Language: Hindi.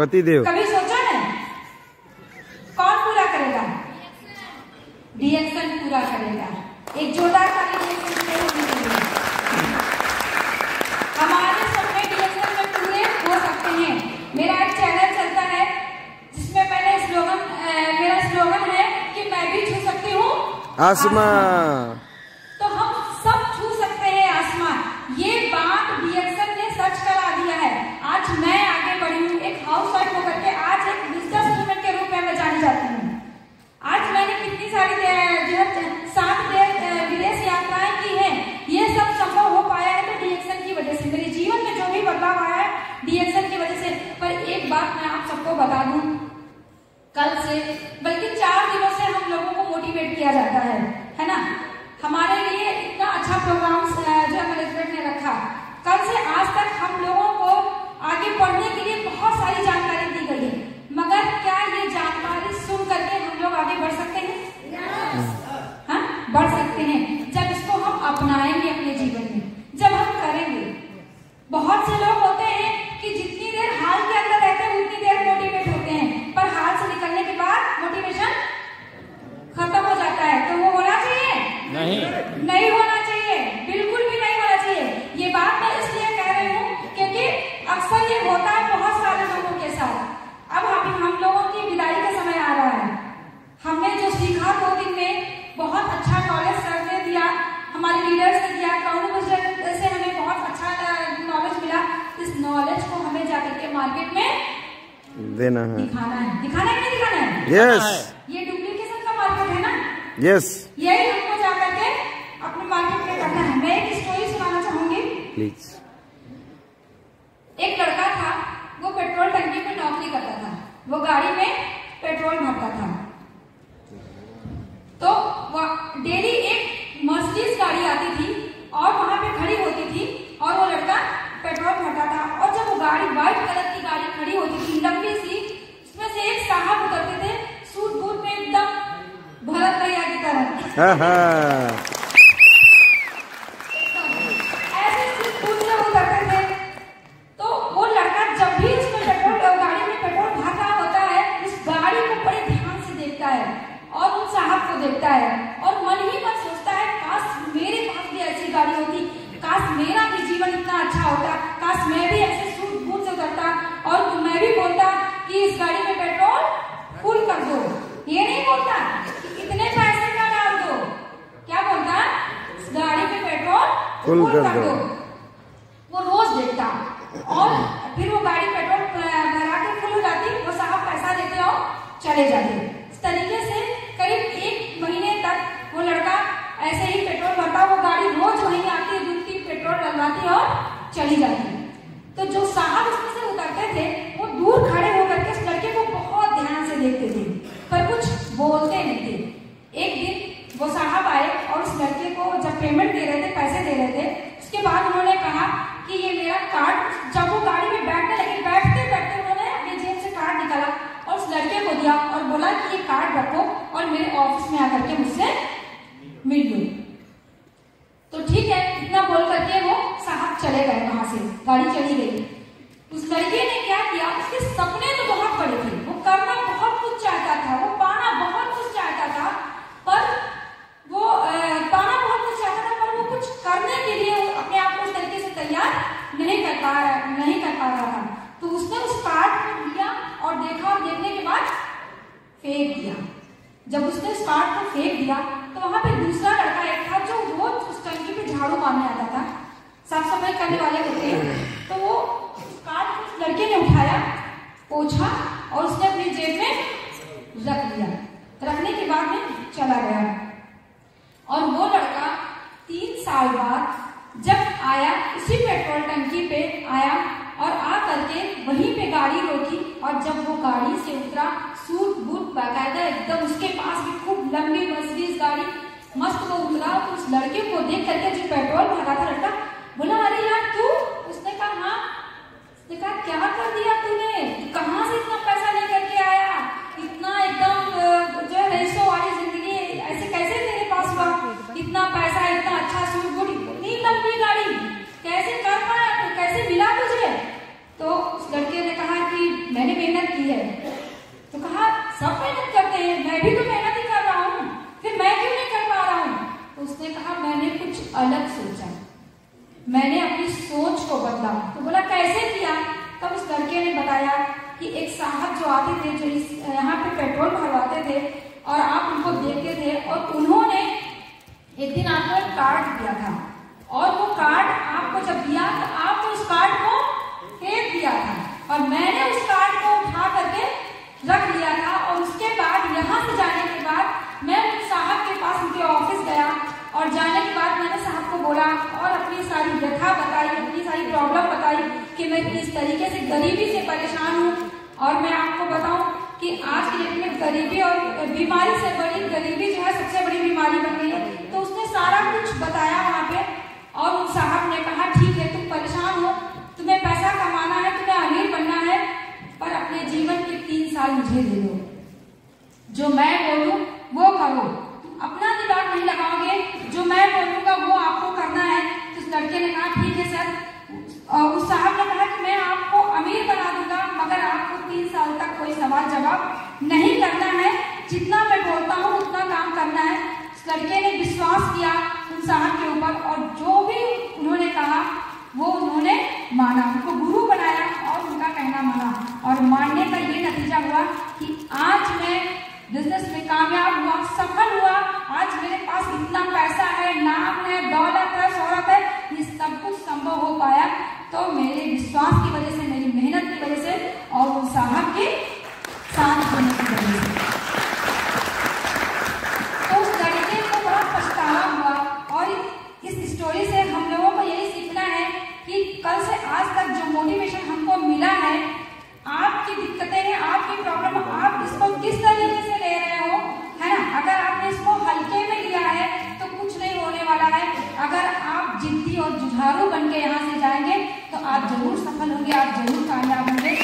पतिदेव। कभी सोचा है कौन पूरा करेगा? डीएक्शन पूरा करेगा। एक जोरदार ताली हमारे सपने डीएक्शन में पूरे हो सकते हैं। मेरा एक चैनल चलता है जिसमें मैंने मेरा स्लोगन है कि मैं भी छू सकती हूँ आसमां। तो हम सब छू सकते हैं आसमां। ये बात डीएक्शन ने सच करा दिया है। आज मैं आगे बढ़ी हूँ एक हाउसवाइफ होकर के, आज एक बिजनेस वूमेन के रूप में मैं जानी जाती हूँ। आज मैंने कितनी सारी 7 विदेश यात्राएं की हैं। ये सब संभव हो पाया है तो डीएक्शन की वजह से। मेरे जीवन में जो भी बदलाव आया है डीएक्शन की वजह से। पर एक बात मैं आप सबको बता दूं, कल से बल्कि 4 दिनों से हम लोगों को मोटिवेट किया जाता है ना। हमारे लिए इतना अच्छा प्रोग्राम जो मैनेजमेंट ने रखा। कल से आज तक हम लोगों को आगे बढ़ने के लिए बहुत सारी जानकारी दी गई है, मगर क्या ये जानकारी सुन करके हम लोग आगे बढ़ सकते हैं? हाँ, बढ़ सकते हैं जब इसको हम अपनाएंगे अपने जीवन में, जब हम करेंगे। बहुत से लोग होते हैं कि जितनी देर हाल के अंदर रहते हैं उतनी देर मोटिवेट होते हैं, पर हाल से निकलने के बाद मोटिवेशन खत्म हो जाता है। तो वो होना चाहिए? नहीं होना चाहिए, बिल्कुल भी नहीं होना चाहिए। ये बात मैं इसलिए कह रही हूँ क्योंकि अक्सर ये होता है बहुत सारे लोगों के साथ। अब हम लोगों की विदाई का समय आ रहा है। हमने जो सीखा 2 दिन में, बहुत अच्छा नॉलेज सर ने दिया, हमारे लीडर्स ने दिया, काउंसिलर से हमें बहुत अच्छा नॉलेज मिला। इस नॉलेज को हमें जाकर के मार्केट में देना है, दिखाना है। दिखाना है कि नहीं दिखाना है? यस। ये डुप्लीकेशन का मार्केट है ना? यस। यही हमको जाकर के अपने मार्केट में करना है। मैं एक स्टोरी सुनाना चाहूंगी प्लीज। एक लड़का था, वो पेट्रोल टंकी पे नौकरी करता था। वो गाड़ी में पेट्रोल भरता था। तो डेली एक मर्सिडीज गाड़ी आती थी और वहां पे खड़ी होती थी और वो लड़का पेट्रोल भरता था। और जब वो गाड़ी व्हाइट कलर की गाड़ी खड़ी होती थी लंबी सी, उसमें से एक साहब उतरते थे सूट बूट में एकदम भरत भैया की तरह। ऐसे सूट बूट में उतरते थे। तो वो लड़का जब भी उसमें गाड़ी में पेट्रोल भर रहा होता है, उस गाड़ी को बड़े ध्यान से देखता है और उन साहब को देखता है और मन ही मन सोचता है काश मेरे पास भी ऐसी गाड़ी होती, काश मेरा भी जीवन इतना अच्छा होता, काश मैं भी ऐसे सूट बूट से उतरता और मैं भी बोलता कि इस गाड़ी में पेट्रोल फुल कर दो। ये नहीं बोलता कि इतने पैसे का डाल दो, क्या बोलता? इस गाड़ी में पेट्रोल फुल कर दो। वो रोज देखता और फिर वो गाड़ी पेट्रोल भरा के फुल हो जाती, वो साहब पैसा देते और चले जाते। इस तरीके से करीब 1 महीने तक वो लड़का ऐसे ही पेट्रोल भरता। वो गाड़ी रोज वहीं आती, दूसरी पेट्रोल डलवाती और चली जाती। तो जो साहब उसमें से उतरते थे वो दूर खड़े होकर के उस लड़के को बहुत ध्यान से देखते थे, पर कुछ बोलते नहीं थे। एक दिन वो साहब आए और उस लड़के को जब पेमेंट दे रहे थे, पैसे दे रहे थे, उसके बाद उन्होंने कहा कि ये मेरा कार्ड। जब वो गाड़ी में बैठने लगे, बैठते बैठते उन्होंने अपनी जेब से कार्ड निकाला और उस लड़के को दिया और बोला कि ये कार्ड रखो और मेरे ऑफिस में आकर के मुझसे मिल लो। तो ठीक है, इतना बोल करके वो साहब चले गए वहां से, गाड़ी चली गई। उस लड़के ने क्या किया, उसके सपने तो बहुत बड़े थे, वो करना बहुत कुछ चाहता था, वो पाना बहुत कुछ चाहता था, पर वो पाना बहुत कुछ चाहता था, पर वो कुछ करने के लिए अपने आप को उस तरीके से तैयार नहीं कर पा रहा था। तो उसने उस कार्ड को लिया और देखा और देखने के बाद फेंक दिया। जब उसने उस कार्ड को फेंक दिया तो वहां पे दूसरा लड़का एक था जो रोज उस टंकी पे झाड़ू मारने आता था, साफ सफाई करने वाले होते हैं। तो वो उस कार्ड को उस लड़के ने उठाया, पोंछा और उसने अपनी जेब में रख दिया। रखने के बाद में चला गया। और वो लड़का 3 साल बाद जब आया, उसी पेट्रोल टंकी पे आया और आ करके वहीं पे गाड़ी रोकी और जब वो गाड़ी से उतरा, सूट बूट बाकायदा एकदम, उसके पास भी खूब लंबी मर्सिडीज गाड़ी मस्त, वो उतरा तो उस लड़के को देख करके जो पेट्रोल भरा था लड़का बोला, अरे यार तू? उसने कहा हाँ। उसने कहा क्या कर दिया तूने, कहाँ से इतना पैसा लेकर के आया, इतना एकदम जो रईसों वाली जिंदगी ऐसे कैसे तेरे पास हुआ, इतना पैसा, इतना अच्छा सूट बूट, इतनी लंबी गाड़ी कैसे कर पाया, कैसे मिला तुझे? तो उस लड़के ने कहा कि मैंने मेहनत सब मेहनत करते हैं, मैं भी तो मेहनत ही कर रहा हूँ, फिर मैं क्यों नहीं कर पा रहा हूँ? तो उसने कहा मैंने कुछ अलग सोचा, मैंने अपनी सोच को बदला। तो बोला कैसे किया? तब उस लड़के ने बताया कि एक साहब जो आते थे, जो यहाँ पे पेट्रोल भरवाते थे और आप उनको देखते थे, और उन्होंने एक दिन आपको एक कार्ड दिया था, और वो कार्ड आपको जब दिया तो आपने उस कार्ड को फेंक दिया था, और मैंने उस कार्ड को उठा करके रख लिया था। और उसके बाद यहाँ से जाने के बाद मैं उन साहब के पास उनके ऑफिस गया, और जाने के बाद मैंने साहब को बोला और अपनी सारी व्यथा बताई, अपनी सारी प्रॉब्लम बताई कि मैं किस तरीके से गरीबी से परेशान हूँ। और मैं आपको बताऊं कि आज की डेट में गरीबी और बीमारी से बड़ी गरीबी जो है सबसे बड़ी बीमारी बन गई है। तो उसने सारा कुछ बताया वहाँ पे, और उन साहब ने कहा ठीक है तुम परेशान हो, तुम्हें पैसा कमाना है, तुम्हें अमीर बनना है, पर अपने जीवन के 3 साल मुझे दे दो, जो मैं बोलूं वो करो, अपना दिमाग नहीं लगाओगे, जो मैं बोलूंगा वो आपको करना है। तो उस लड़के ने कहा ठीक है सर। उस साहब ने कहा कि मैं आपको अमीर बना दूंगा, मगर आपको 3 साल तक कोई सवाल जवाब नहीं करना है, जितना मैं बोलता हूँ उतना काम करना है। उस लड़के ने विश्वास किया उन साहब के ऊपर, और जो भी उन्होंने कहा वो उन्होंने माना, उनको गुरु बनाया और उनका कहना माना। और मानने का ये नतीजा हुआ कि आज मैं बिजनेस में कामयाब हुआ, सफल हुआ, आज मेरे पास इतना पैसा है, नाम है, दौलत है, शोहरत है, ये सब कुछ संभव हो पाया तो मेरे विश्वास की वजह से, मेरी मेहनत की वजह से, और उन साहब के साथ होने की वजह से। तो उस लड़के को बड़ा पछतावा हुआ, और इस स्टोरी से हम लोगों को यही सीखना है कि कल से आज तक जो मोटिवेशन हमको मिला है, आपकी दिक्कतें हैं, आपकी प्रॉब्लम, आप इसको किस तरीके से ले रहे हो, है ना? अगर आपने इसको हल्के में लिया है तो कुछ नहीं होने वाला है। अगर आप जिद्दी और जुझारू बन के यहाँ से जाएंगे तो आप जरूर सफल होंगे, आप जरूर कामयाब होंगे।